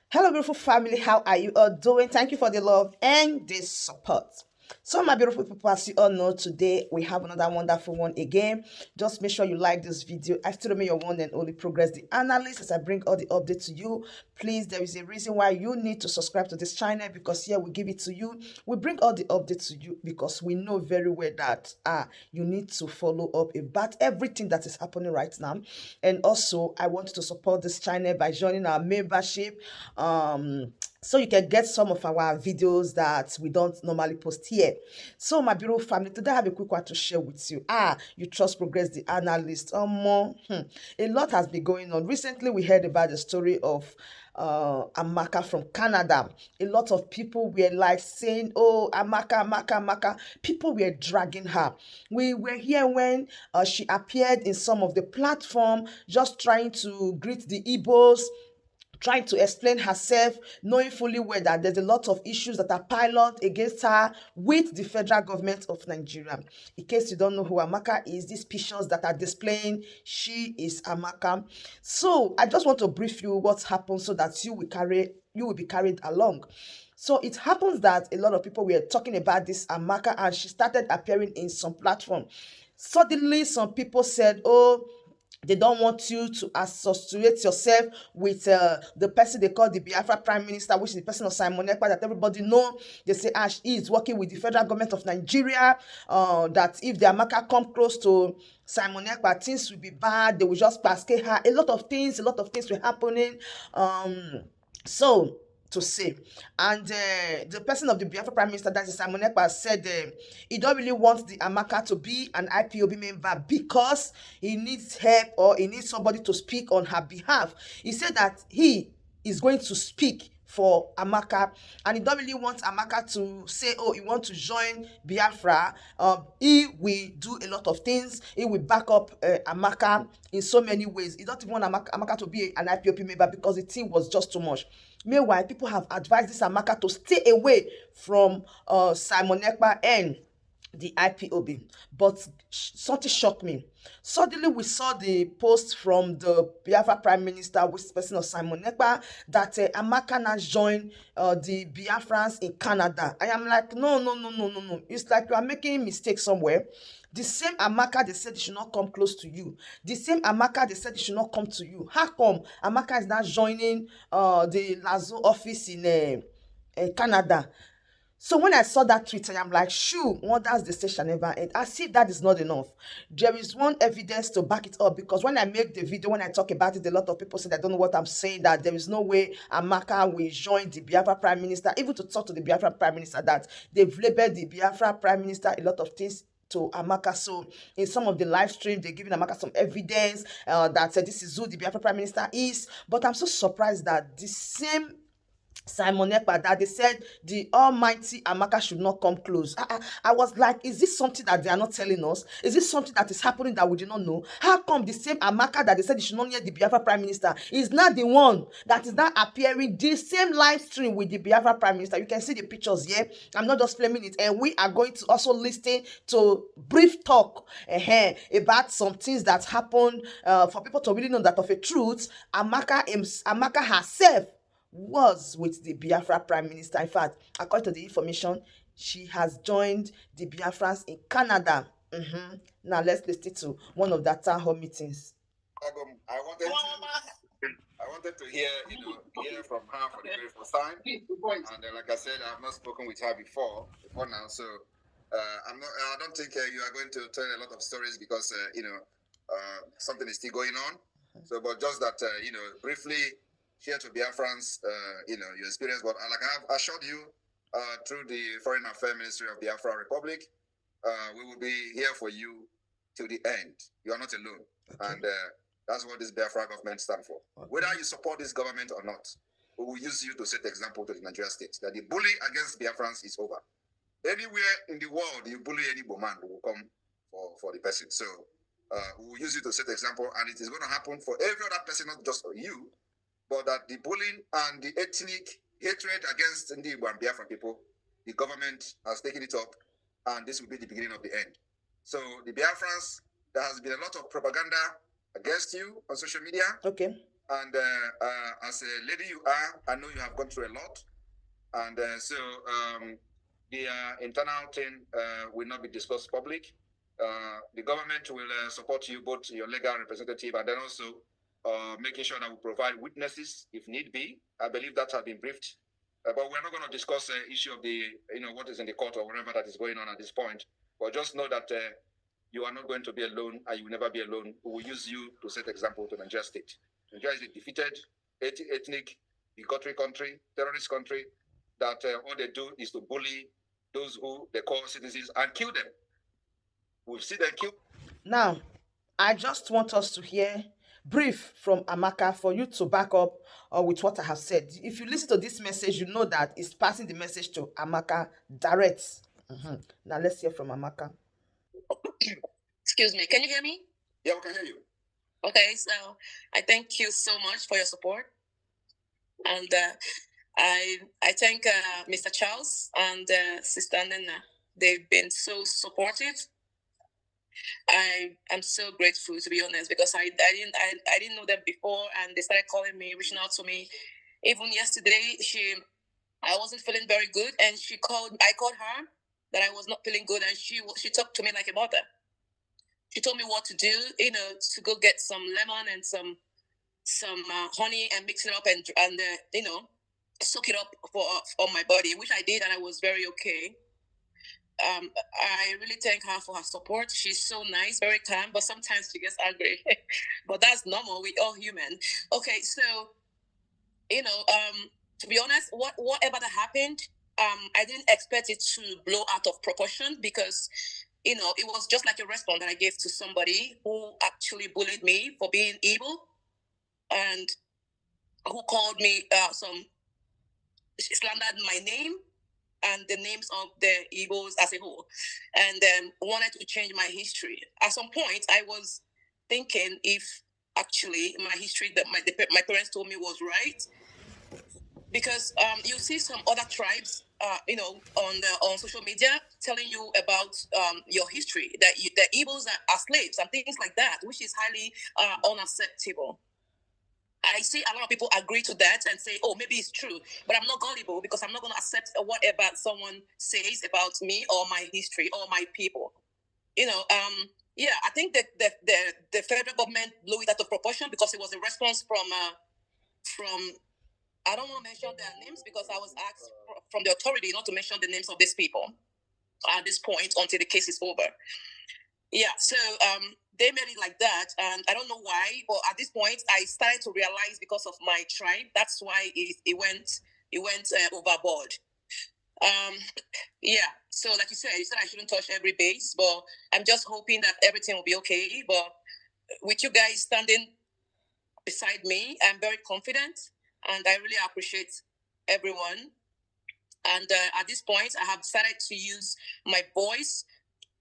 Hello, beautiful family. How are you all doing? Thank you for the love and the support. So, my beautiful people, as you all know, today we have another wonderful one again. Just make sure you like this video. I still remain your one and only Progress the Analyst as I bring all the updates to you. Please, there is a reason why you need to subscribe to this channel because here we give it to you. We bring all the updates to you because we know very well that you need to follow up about everything that is happening right now. And also, I want you to support this channel by joining our membership. So you can get some of our videos that we don't normally post here. So my beautiful family, today I have a quick one to share with you. You trust Progress the Analyst. A lot has been going on. Recently, we heard about the story of Amaka from Canada. A lot of people were like saying, "Oh, Amaka, Amaka, Amaka." People were dragging her. We were here when she appeared in some of the platform, just trying to greet the Igbos, trying to explain herself, knowing fully well that there's a lot of issues that are piled against her with the federal government of Nigeria. In case you don't know who Amaka is, these pictures that are displaying, she is Amaka. So I just want to brief you what happened so that you will be carried along. So it happens that a lot of people were talking about this Amaka and she started appearing in some platform. Suddenly, some people said, "Oh, they don't want you to associate yourself with the person they call the Biafra Prime Minister, which is the person of Simon Ekpa that everybody know." They say Ash is working with the federal government of Nigeria. That if the Amaka come close to Simon Ekpa, things will be bad. They will just cascade her. A lot of things were happening. So to say, and the person of the Biafra Prime Minister, that is Simon Ekpa, said he don't really want the Amaka to be an IPOB member because he needs help or he needs somebody to speak on her behalf. He said that he is going to speak for Amaka, and he don't really want Amaka to say, "Oh, he want to join Biafra." He will do a lot of things. He will back up Amaka in so many ways. He don't even want Amaka to be an IPOP member because the thing was just too much. Meanwhile, people have advised this Amaka to stay away from Simon Ekpa and the IPOB. But something shocked me. Suddenly, we saw the post from the Biafra Prime Minister, which is the person of Simon Ekpa, that Amaka now joined the Biafrans in Canada. I am like, no, no, no, no, no, no. It's like you are making a mistake somewhere. The same Amaka they said they should not come close to you. The same Amaka they said they should not come to you. How come Amaka is now joining the Lazo office in Canada? So when I saw that tweet, I am like, shoo, wonders the station never end. I see that is not enough. There is one evidence to back it up because when I make the video, when I talk about it, a lot of people said I don't know what I'm saying, that there is no way Amaka will join the Biafra Prime Minister, even to talk to the Biafra Prime Minister, that they've labeled the Biafra Prime Minister a lot of things to Amaka. So in some of the live stream, they're giving Amaka some evidence that this is who the Biafra Prime Minister is. But I'm so surprised that the same Simon Ekpa, that they said the almighty Amaka should not come close. I was like, is this something that they are not telling us? Is this something that is happening that we do not know? How come the same Amaka that they said they should not near the Biafra Prime Minister is not the one that is now appearing the same live stream with the Biafra Prime Minister? You can see the pictures here. I'm not just flaming it. And we are going to also listen to brief talk about some things that happened for people to really know that of a truth. Amaka herself was with the Biafra Prime Minister. In fact, according to the information, she has joined the Biafrans in Canada. Now let's listen to one of that town hall meetings. I wanted to hear from her for the very first time. And like I said, I have not spoken with her before now. So I don't think you are going to tell a lot of stories because something is still going on. So, but just that briefly share to Biafrans, your experience. But like I have assured you through the Foreign Affairs Ministry of Biafra Republic, we will be here for you till the end. You are not alone. Okay. And that's what this Biafra government stands for. Okay. Whether you support this government or not, we will use you to set example to the Nigeria state that the bully against Biafrans is over. Anywhere in the world you bully any woman, we will come for the person. So we will use you to set example, and it is going to happen for every other person, not just for you, but that the bullying and the ethnic hatred against the Igbo and Biafra people, the government has taken it up, and this will be the beginning of the end. So the Biafrans, there has been a lot of propaganda against you on social media. Okay. And as a lady you are, I know you have gone through a lot. And so the internal thing will not be discussed public. The government will support you, both your legal representative and then also making sure that we provide witnesses if need be. I believe that has been briefed. But we're not going to discuss the issue of the, what is in the court or whatever that is going on at this point. But just know that you are not going to be alone and you will never be alone. We will use you to set example to Nigeria state. Nigeria is a defeated, ethnic, bigotry country, terrorist country, that all they do is to bully those who they call citizens and kill them. We've seen them kill. Now, I just want us to hear brief from Amaka for you to back up with what I have said. If you listen to this message, you know that it's passing the message to Amaka direct. Now let's hear from Amaka. Excuse me, can you hear me? Yeah, we can hear you. Okay, so I thank you so much for your support. And I thank Mr. Charles and Sister Nena. They've been so supportive. I am so grateful, to be honest, because I didn't know them before, and they started calling me, reaching out to me. Even yesterday, I wasn't feeling very good, and I called her that I was not feeling good, and she talked to me like a mother. She told me what to do, to go get some lemon and some honey and mix it up and soak it up on my body, which I did, and I was very okay. I really thank her for her support. She's so nice, very calm, but sometimes she gets angry. But that's normal. We're all human. Okay, so to be honest, whatever that happened, I didn't expect it to blow out of proportion because it was just like a response that I gave to somebody who actually bullied me for being evil and who called me slandered my name and the names of the Igbos as a whole, and wanted to change my history. At some point, I was thinking if actually my history that my parents told me was right, because you see some other tribes, on social media telling you about your history, that the Igbos are slaves and things like that, which is highly unacceptable. I see a lot of people agree to that and say, oh, maybe it's true, but I'm not gullible because I'm not going to accept whatever someone says about me or my history or my people. I think that the federal government blew it out of proportion because it was a response from I don't want to mention their names because I was asked from the authority not to mention the names of these people at this point until the case is over. Yeah, so they made it like that, and I don't know why, but at this point, I started to realize because of my tribe, that's why it went overboard. Yeah, so like you said I shouldn't touch every base, but I'm just hoping that everything will be okay. But with you guys standing beside me, I'm very confident, and I really appreciate everyone. And at this point, I have started to use my voice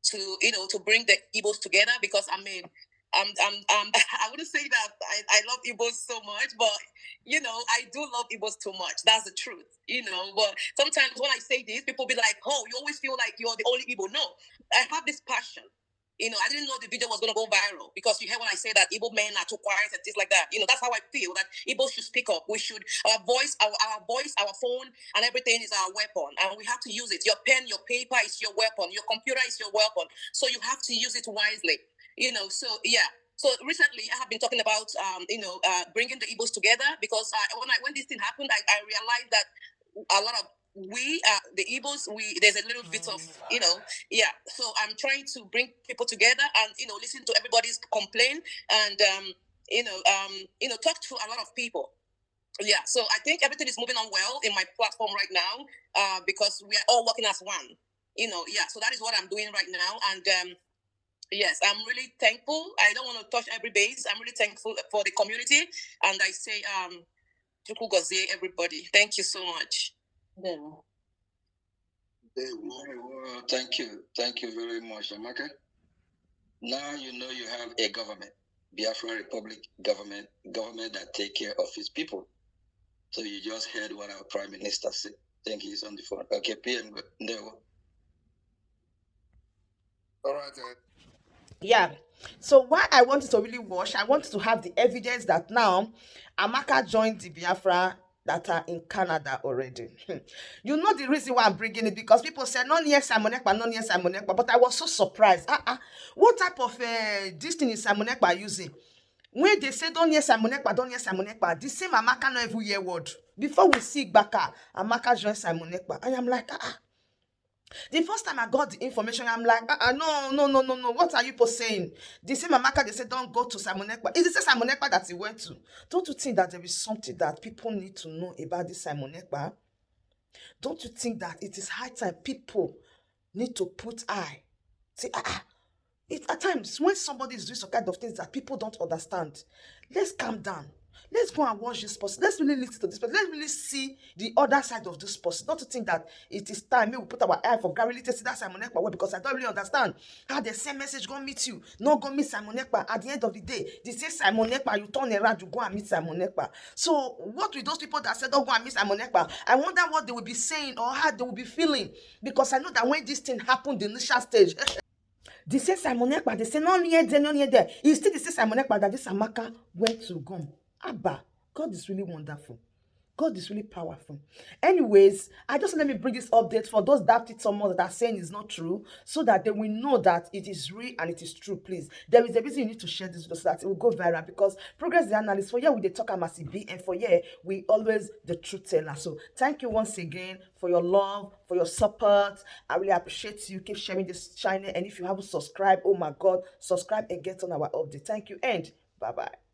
to bring the Igbos together, because I mean, I wouldn't say that I love Igbos so much, but I do love Igbos too much. That's the truth, But sometimes when I say this, people be like, "Oh, you always feel like you're the only Igbo." No, I have this passion. I didn't know the video was going to go viral, because you hear when I say that Igbo men are too quiet and things like that. That's how I feel, that Igbo should speak up. We should, our voice, our phone, and everything is our weapon, and we have to use it. Your pen, your paper is your weapon. Your computer is your weapon. So you have to use it wisely. So yeah. So recently, I have been talking about, bringing the Igbos together, because when this thing happened, I realized that a lot of the Igbos, there's a little bit of, yeah. So I'm trying to bring people together and, listen to everybody's complaint and, talk to a lot of people. Yeah. So I think everything is moving on well in my platform right now, because we are all working as one, yeah. So that is what I'm doing right now. And, yes, I'm really thankful. I don't want to touch every base. I'm really thankful for the community. And I say, Chukwu Gozie, everybody. Thank you so much. Yeah. Thank you. Thank you very much, Amaka. Now you know you have a government, Biafra Republic government that take care of its people. So you just heard what our Prime Minister said. Thank you. He's on the phone. Okay, PM. All right. Yeah. So why I wanted to really watch, I wanted to have the evidence that now Amaka joined the Biafra that are in Canada already. You know the reason why I'm bringing it, because people say no near Simon Ekpa, no near Simon Ekpa, but I was so surprised. What type of this thing is Simon Ekpa using? When they say don't hear Simon Ekpa, don't hear Simon Ekpa, the same Amaka no every year word. Before we see Baka, Amaka joined Simon Ekpa. I am like, the first time I got the information, I'm like, no, no, no, no, no. What are you people saying? The same Amaka, they said, don't go to Simon Ekpa. Is it the Simon Ekpa that he went to? Don't you think that there is something that people need to know about this Simon Ekpa? Don't you think that it is high time people need to put eye? Say, at times when somebody is doing some kind of things that people don't understand, let's calm down. Let's go and watch this person. Let's really listen to this person. Let's really see the other side of this person. Not to think that it is time. Maybe we put our eye for Gary to see that Simon Ekpa way, because I don't really understand how the same message go meet you. No go meet Simon Ekpa. At the end of the day, they say Simon Ekpa, you turn around, you go and meet Simon Ekpa. So what with those people that said don't go and meet Simon Ekpa? I wonder what they will be saying or how they will be feeling. Because I know that when this thing happened, the initial stage, they say Simon Ekpa, they say no near there, no near there. It's still the same Simon Ekpa that this Amaka went to gum. Abba, God is really wonderful. God is really powerful. Anyways, I just let me bring this update for those doubted someone that are saying it's not true, so that they will know that it is real and it is true. Please, there is a reason you need to share this video so that it will go viral, because progress the analyst for here we they talk about CB, and for here we always the truth teller. So thank you once again for your love, for your support. I really appreciate you. Keep sharing this channel, and if you haven't subscribed, oh my God, subscribe and get on our update. Thank you, and bye bye.